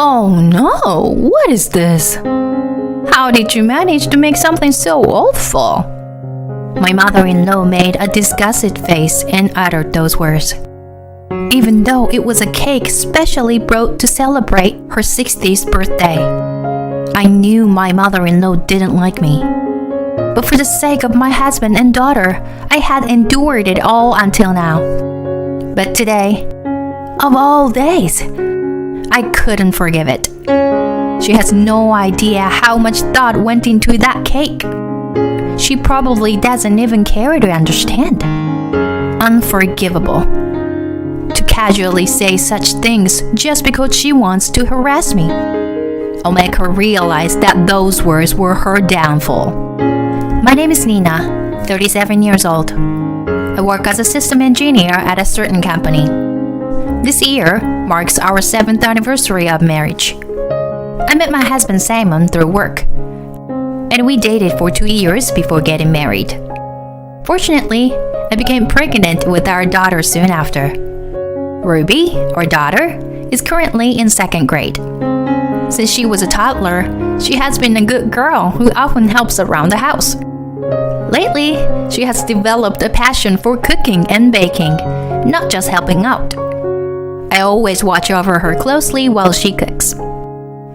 Oh no, what is this? How did you manage to make something so awful? My mother-in-law made a disgusted face and uttered those words. Even though it was a cake specially brought to celebrate her 60th birthday, I knew my mother-in-law didn't like me. But for the sake of my husband and daughter, I had endured it all until now. But today, of all days, I couldn't forgive it. She has no idea how much thought went into that cake. She probably doesn't even care to understand. Unforgivable. To casually say such things just because she wants to harass me. I'll make her realize that those words were her downfall. My name is Nina, 37 years old. I work as a system engineer at a certain company. This year marks our 7th anniversary of marriage. I met my husband Simon through work, and we dated for 2 years before getting married. Fortunately, I became pregnant with our daughter soon after. Ruby, our daughter, is currently in 2nd grade. Since she was a toddler, she has been a good girl who often helps around the house. Lately, she has developed a passion for cooking and baking, not just helping out. I always watch over her closely while she cooks.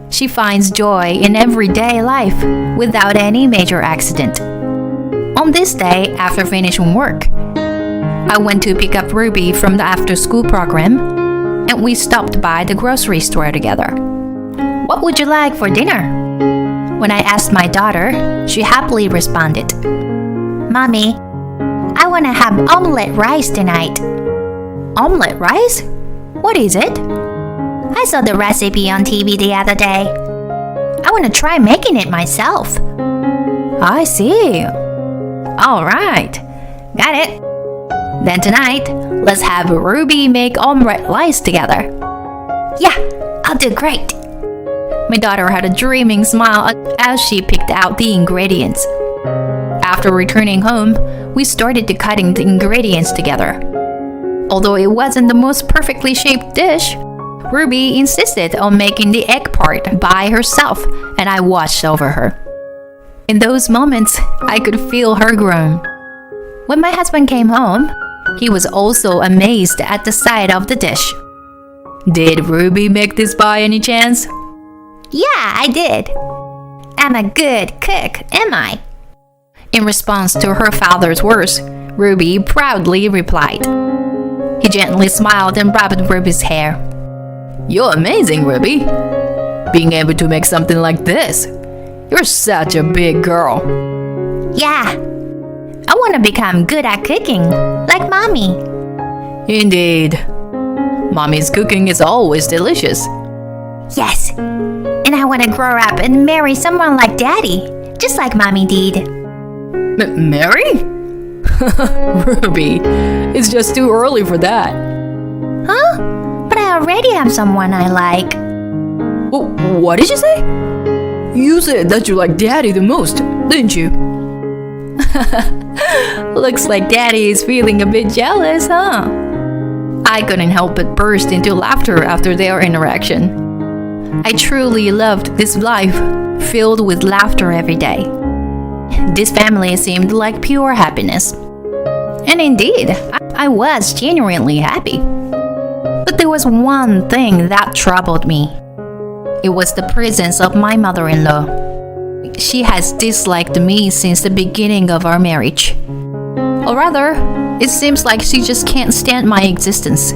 She finds joy in everyday life without any major accident. On this day, after finishing work, I went to pick up Ruby from the after-school program, and we stopped by the grocery store together. What would you like for dinner? When I asked my daughter, she happily responded, Mommy, I want to have omelette rice tonight. Omelette rice? What is it? I saw the recipe on TV the other day. I want to try making it myself. I see. All right. Got it. Then tonight, let's have Ruby make omelette rice together. Yeah, I'll do great. My daughter had a dreaming smile as she picked out the ingredients. After returning home, we started to cutting the ingredients together. Although it wasn't the most perfectly shaped dish, Ruby insisted on making the egg part by herself, and I watched over her. In those moments, I could feel her grow. When my husband came home, he was also amazed at the sight of the dish. Did Ruby make this by any chance? Yeah, I did. I'm a good cook, am I? In response to her father's words, Ruby proudly replied. He gently smiled and rubbed Ruby's hair. You're amazing, Ruby. Being able to make something like this. You're such a big girl. Yeah. I want to become good at cooking, like Mommy. Indeed. Mommy's cooking is always delicious. Yes. And I want to grow up and marry someone like Daddy, just like Mommy did. Marry? Ruby, it's just too early for that. Huh? But I already have someone I like. What did you say? You said that you like Daddy the most, didn't you? Looks like Daddy is feeling a bit jealous, huh? I couldn't help but burst into laughter after their interaction. I truly loved this life, filled with laughter every day. This family seemed like pure happiness. And indeed, I was genuinely happy. But there was one thing that troubled me. It was the presence of my mother-in-law. She has disliked me since the beginning of our marriage. Or rather, it seems like she just can't stand my existence.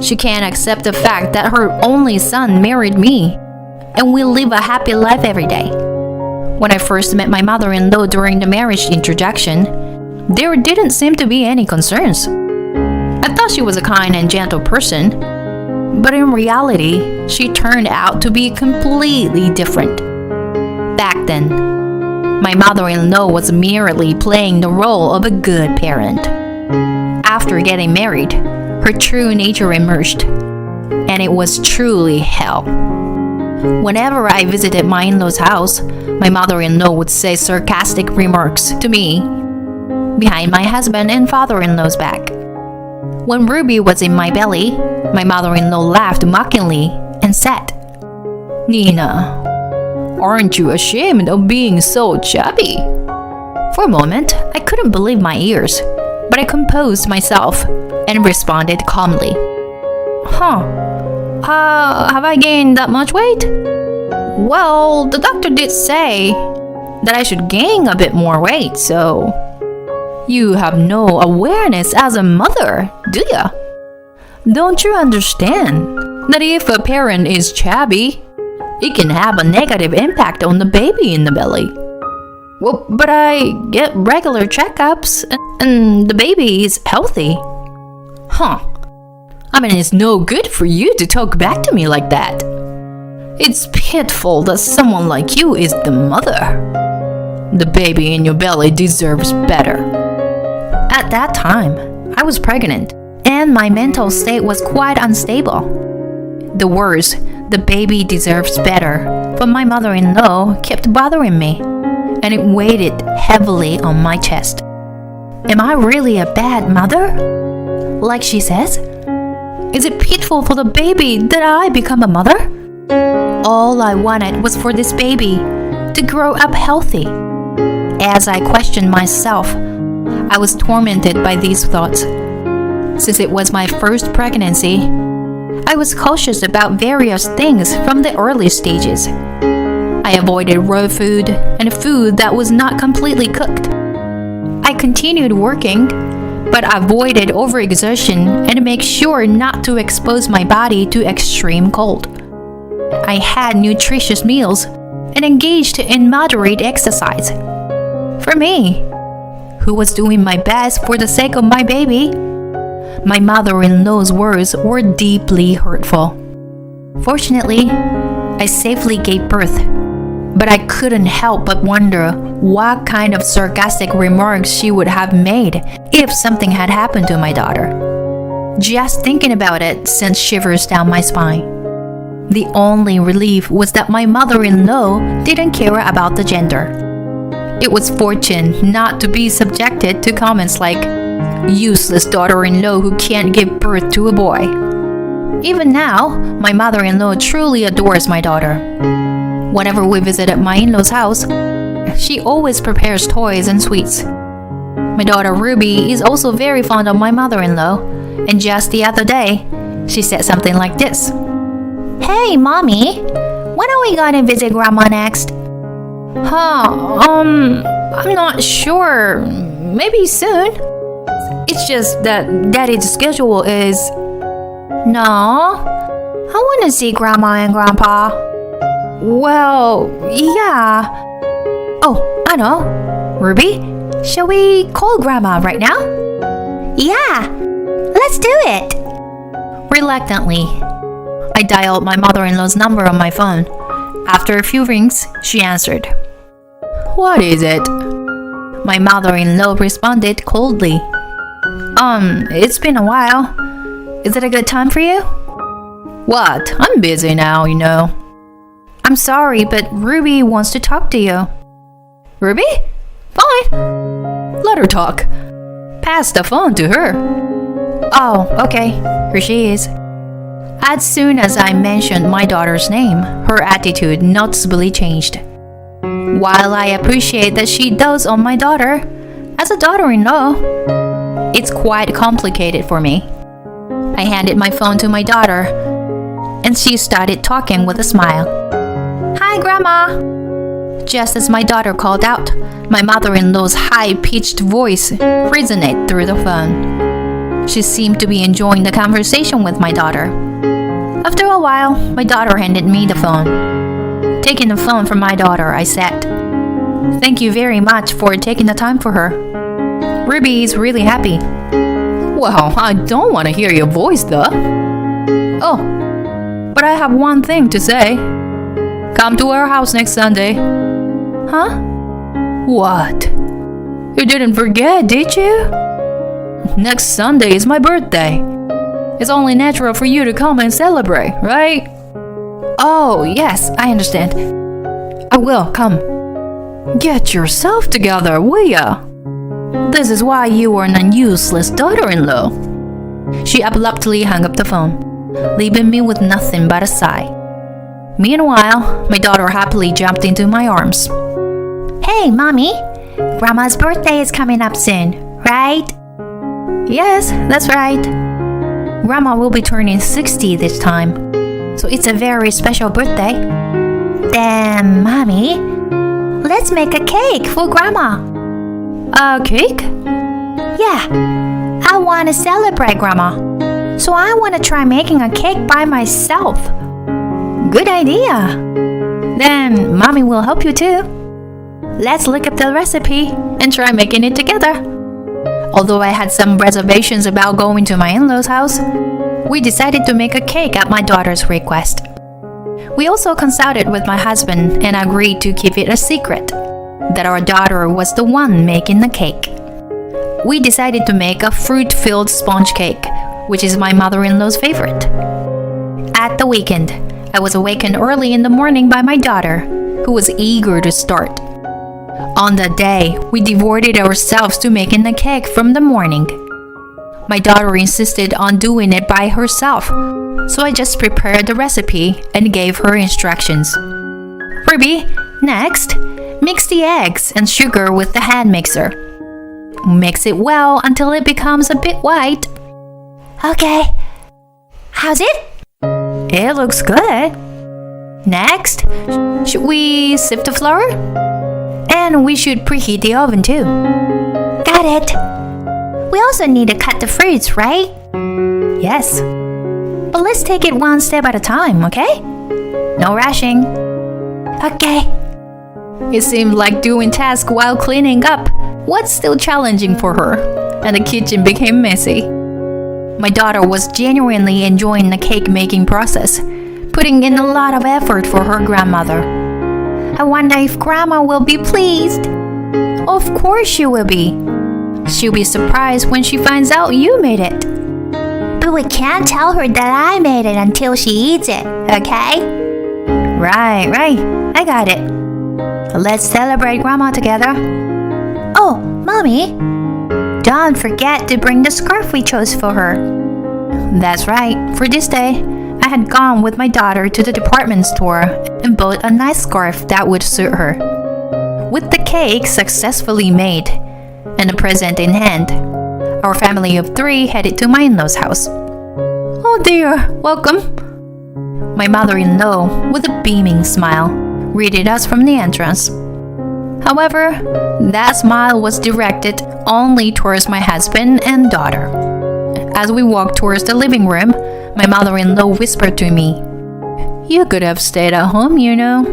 She can't accept the fact that her only son married me, and we live a happy life every day. When I first met my mother-in-law during the marriage introduction, there didn't seem to be any concerns. I thought she was a kind and gentle person, but in reality, she turned out to be completely different. Back then, my mother-in-law was merely playing the role of a good parent. After getting married, her true nature emerged, and it was truly hell. Whenever I visited my in-laws' house, my mother-in-law would say sarcastic remarks to me behind my husband and father-in-law's back. When Ruby was in my belly, my mother-in-law laughed mockingly and said, Nina, aren't you ashamed of being so chubby? For a moment, I couldn't believe my ears, but I composed myself and responded calmly. Have I gained that much weight? Well, the doctor did say that I should gain a bit more weight, so... You have no awareness as a mother, do ya? Don't you understand that if a parent is chubby, it can have a negative impact on the baby in the belly? Well, but I get regular checkups and the baby is healthy. I mean, it's no good for you to talk back to me like that. It's pitiful that someone like you is the mother. The baby in your belly deserves better. At that time, I was pregnant, and my mental state was quite unstable. The words, "the baby deserves better," from my mother-in-law kept bothering me, and it weighed heavily on my chest. Am I really a bad mother? Like she says? Is it pitiful for the baby that I become a mother? All I wanted was for this baby to grow up healthy. As I questioned myself, I was tormented by these thoughts. Since it was my first pregnancy, I was cautious about various things from the early stages. I avoided raw food and food that was not completely cooked. I continued working, but avoided overexertion and make sure not to expose my body to extreme cold. I had nutritious meals and engaged in moderate exercise. For me, who was doing my best for the sake of my baby, my mother-in-law's words were deeply hurtful. Fortunately, I safely gave birth, but I couldn't help but wonder what kind of sarcastic remarks she would have made if something had happened to my daughter. Just thinking about it sent shivers down my spine. The only relief was that my mother-in-law didn't care about the gender. It was fortunate not to be subjected to comments like, "Useless daughter-in-law who can't give birth to a boy." Even now, my mother-in-law truly adores my daughter. Whenever we visit at my in-law's house, she always prepares toys and sweets. My daughter Ruby is also very fond of my mother-in-law, and just the other day, she said something like this. "Hey, Mommy, when are we gonna visit Grandma next?" I'm not sure. Maybe soon. It's just that Daddy's schedule is... No, I want to see Grandma and Grandpa. Well, yeah. Oh, I know. Ruby, shall we call Grandma right now? Yeah, let's do it. Reluctantly, I dialed my mother-in-law's number on my phone. After a few rings, she answered. "What is it?" My mother-in-law responded coldly. It's been a while. Is it a good time for you? What? I'm busy now, you know. I'm sorry, but Ruby wants to talk to you. Ruby? Fine. Let her talk. Pass the phone to her. Oh, okay. Here she is. As soon as I mentioned my daughter's name, her attitude noticeably changed. While I appreciate that she dotes on my daughter, as a daughter-in-law, it's quite complicated for me. I handed my phone to my daughter, and she started talking with a smile. "Hi, Grandma!" Just as my daughter called out, my mother-in-law's high-pitched voice resonated through the phone. She seemed to be enjoying the conversation with my daughter. After a while, my daughter handed me the phone. Taking the phone from my daughter, I said, "Thank you very much for taking the time for her. Ruby is really happy." "Well, I don't want to hear your voice, though." "Oh, but I have one thing to say. Come to our house next Sunday." "Huh? What? You didn't forget, did you? Next Sunday is my birthday. It's only natural for you to come and celebrate, right?" "Oh, yes, I understand. I will come." "Get yourself together, will ya? This is why you are an useless daughter-in-law." She abruptly hung up the phone, leaving me with nothing but a sigh. Meanwhile, my daughter happily jumped into my arms. Hey, Mommy. Grandma's birthday is coming up soon, right? Yes, that's right. Grandma will be turning 60 this time, so it's a very special birthday. Then, Mommy, let's make a cake for Grandma. A cake? Yeah, I want to celebrate Grandma, so I want to try making a cake by myself. Good idea. Then Mommy will help you too. Let's look up the recipe and try making it together. Although I had some reservations about going to my in-laws' house, we decided to make a cake at my daughter's request. We also consulted with my husband and agreed to keep it a secret that our daughter was the one making the cake. We decided to make a fruit-filled sponge cake, which is my mother-in-law's favorite. At the weekend, I was awakened early in the morning by my daughter, who was eager to start. On that day, we devoted ourselves to making the cake from the morning. My daughter insisted on doing it by herself, so I just prepared the recipe and gave her instructions. Ruby, next, mix the eggs and sugar with the hand mixer. Mix it well until it becomes a bit white. Okay. How's it? It looks good. Next, should we sift the flour? And we should preheat the oven too. Got it. We also need to cut the fruits, right? Yes. But let's take it one step at a time, okay? No rushing. Okay. It seemed like doing tasks while cleaning up was still challenging for her, and the kitchen became messy. My daughter was genuinely enjoying the cake making process, putting in a lot of effort for her grandmother. I wonder if Grandma will be pleased. Of course she will be. She'll be surprised when she finds out you made it. But we can't tell her that I made it until she eats it, okay? Right. I got it. Let's celebrate Grandma together. Oh, Mommy, don't forget to bring the scarf we chose for her. That's right. For this day, I had gone with my daughter to the department store and bought a nice scarf that would suit her. With the cake successfully made and a present in hand, our family of 3 headed to my in-laws' house. Oh dear, welcome. My mother-in-law, with a beaming smile, greeted us from the entrance. However, that smile was directed only towards my husband and daughter. As we walked towards the living room, my mother-in-law whispered to me, "You could have stayed at home, you know."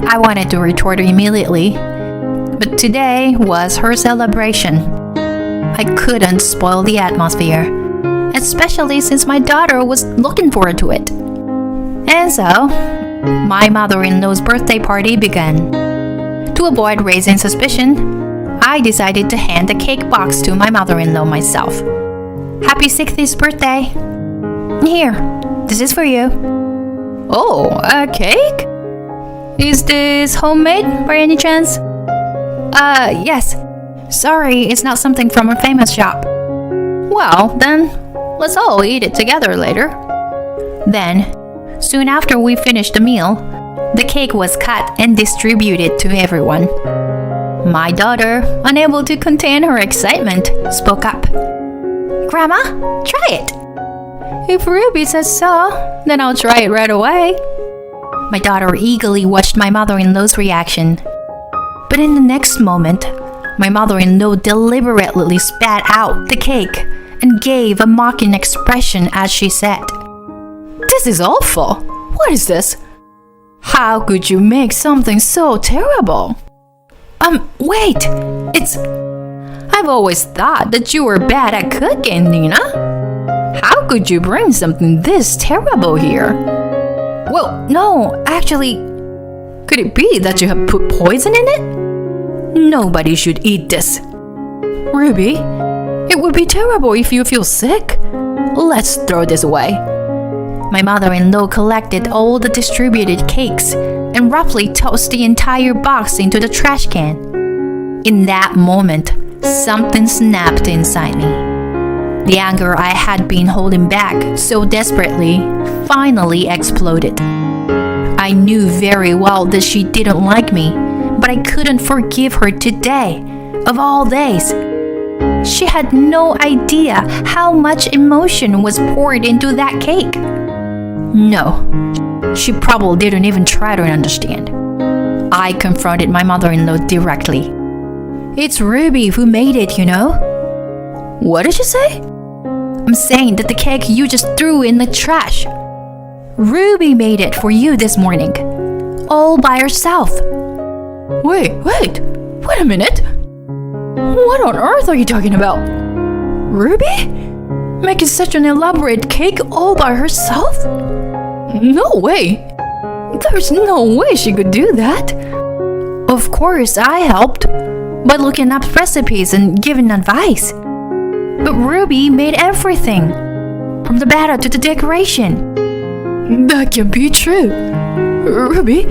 I wanted to retort immediately, but today was her celebration. I couldn't spoil the atmosphere, especially since my daughter was looking forward to it. And so, my mother-in-law's birthday party began. To avoid raising suspicion, I decided to hand the cake box to my mother-in-law myself. Happy 60th birthday! Here, this is for you. Oh, a cake? Is this homemade by any chance? Yes. Sorry, it's not something from a famous shop. Well, then, let's all eat it together later. Then, soon after we finished the meal, the cake was cut and distributed to everyone. My daughter, unable to contain her excitement, spoke up. Grandma, try it. If Ruby says so, then I'll try it right away. My daughter eagerly watched my mother-in-law's reaction. But in the next moment, my mother-in-law deliberately spat out the cake and gave a mocking expression as she said, "This is awful. What is this? How could you make something so terrible?" Wait, I've always thought that you were bad at cooking, Nina. How could you bring something this terrible here? Well, no, actually, could it be that you have put poison in it? Nobody should eat this. Ruby, it would be terrible if you feel sick. Let's throw this away. My mother-in-law collected all the distributed cakes and roughly tossed the entire box into the trash can. In that moment, something snapped inside me. The anger I had been holding back so desperately finally exploded. I knew very well that she didn't like me, but I couldn't forgive her today, of all days. She had no idea how much emotion was poured into that cake. No, she probably didn't even try to understand. I confronted my mother-in-law directly. It's Ruby who made it, you know. What did you say? I'm saying that the cake you just threw in the trash. Ruby made it for you this morning, all by herself. Wait a minute. What on earth are you talking about? Ruby? Making such an elaborate cake all by herself? No way. There's no way she could do that. Of course, I helped by looking up recipes and giving advice. But Ruby made everything, from the batter to the decoration. That can't be true. Ruby?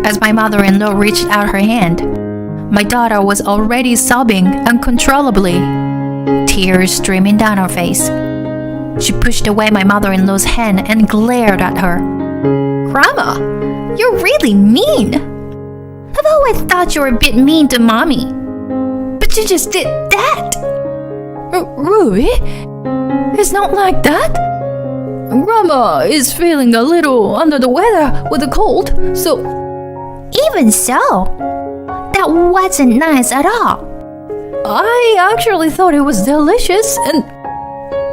As my mother-in-law reached out her hand, my daughter was already sobbing uncontrollably, tears streaming down her face. She pushed away my mother-in-law's hand and glared at her. Grandma, you're really mean. I've always thought you were a bit mean to Mommy. But you just did that. Ruby? It's not like that. Grandma is feeling a little under the weather with a cold, so... Even so, that wasn't nice at all. I actually thought it was delicious and...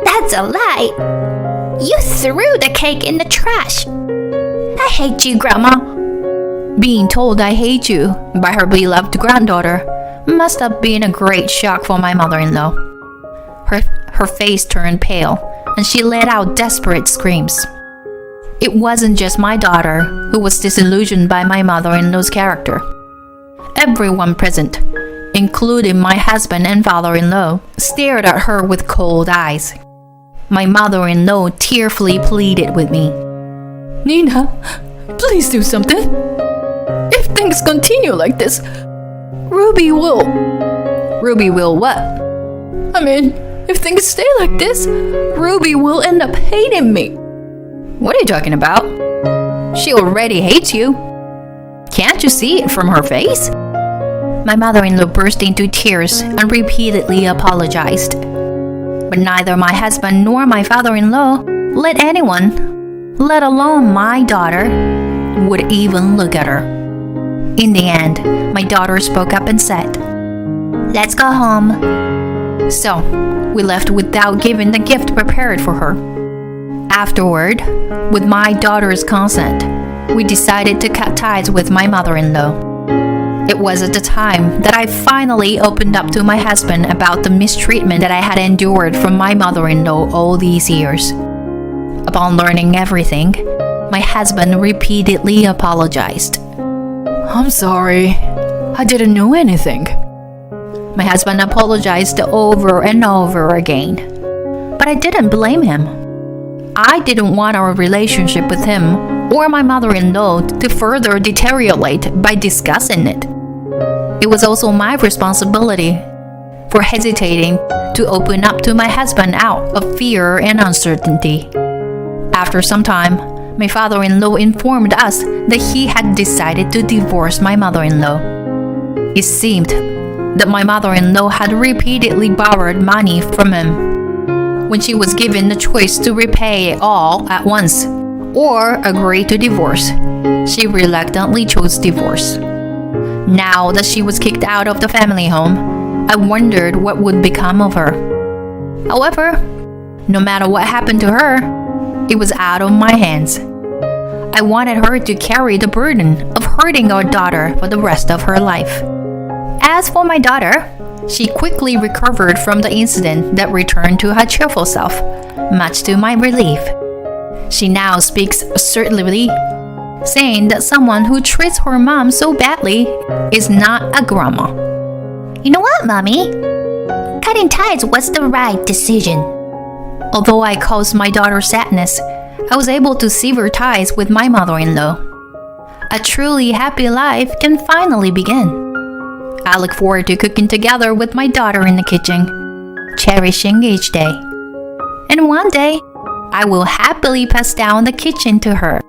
That's a lie. You threw the cake in the trash. I hate you, Grandma. Being told I hate you by her beloved granddaughter must have been a great shock for my mother-in-law. Her face turned pale and she let out desperate screams. It wasn't just my daughter who was disillusioned by my mother-in-law's character. Everyone present, including my husband and father-in-law, stared at her with cold eyes. My mother-in-law tearfully pleaded with me. Nina, please do something. If things continue like this, Ruby will... Ruby will what? I mean, if things stay like this, Ruby will end up hating me. What are you talking about? She already hates you. Can't you see it from her face? My mother-in-law burst into tears and repeatedly apologized. But neither my husband nor my father-in-law let anyone, let alone my daughter, would even look at her. In the end, my daughter spoke up and said, "Let's go home." So, we left without giving the gift prepared for her. Afterward, with my daughter's consent, we decided to cut ties with my mother-in-law. It was at the time that I finally opened up to my husband about the mistreatment that I had endured from my mother-in-law all these years. Upon learning everything, my husband repeatedly apologized. I'm sorry. I didn't know anything. My husband apologized over and over again. But I didn't blame him. I didn't want our relationship with him or my mother-in-law to further deteriorate by discussing it. It was also my responsibility for hesitating to open up to my husband out of fear and uncertainty. After some time, my father-in-law informed us that he had decided to divorce my mother-in-law. It seemed that my mother-in-law had repeatedly borrowed money from him. When she was given the choice to repay it all at once or agree to divorce, she reluctantly chose divorce. Now that she was kicked out of the family home, I wondered what would become of her. However, no matter what happened to her, it was out of my hands. I wanted her to carry the burden of hurting our daughter for the rest of her life. As for my daughter, she quickly recovered from the incident that returned to her cheerful self, much to my relief. She now speaks assertively, saying that someone who treats her mom so badly is not a grandma. You know what, Mommy? Cutting ties was the right decision. Although I caused my daughter sadness, I was able to sever ties with my mother-in-law. A truly happy life can finally begin. I look forward to cooking together with my daughter in the kitchen, cherishing each day. And one day, I will happily pass down the kitchen to her.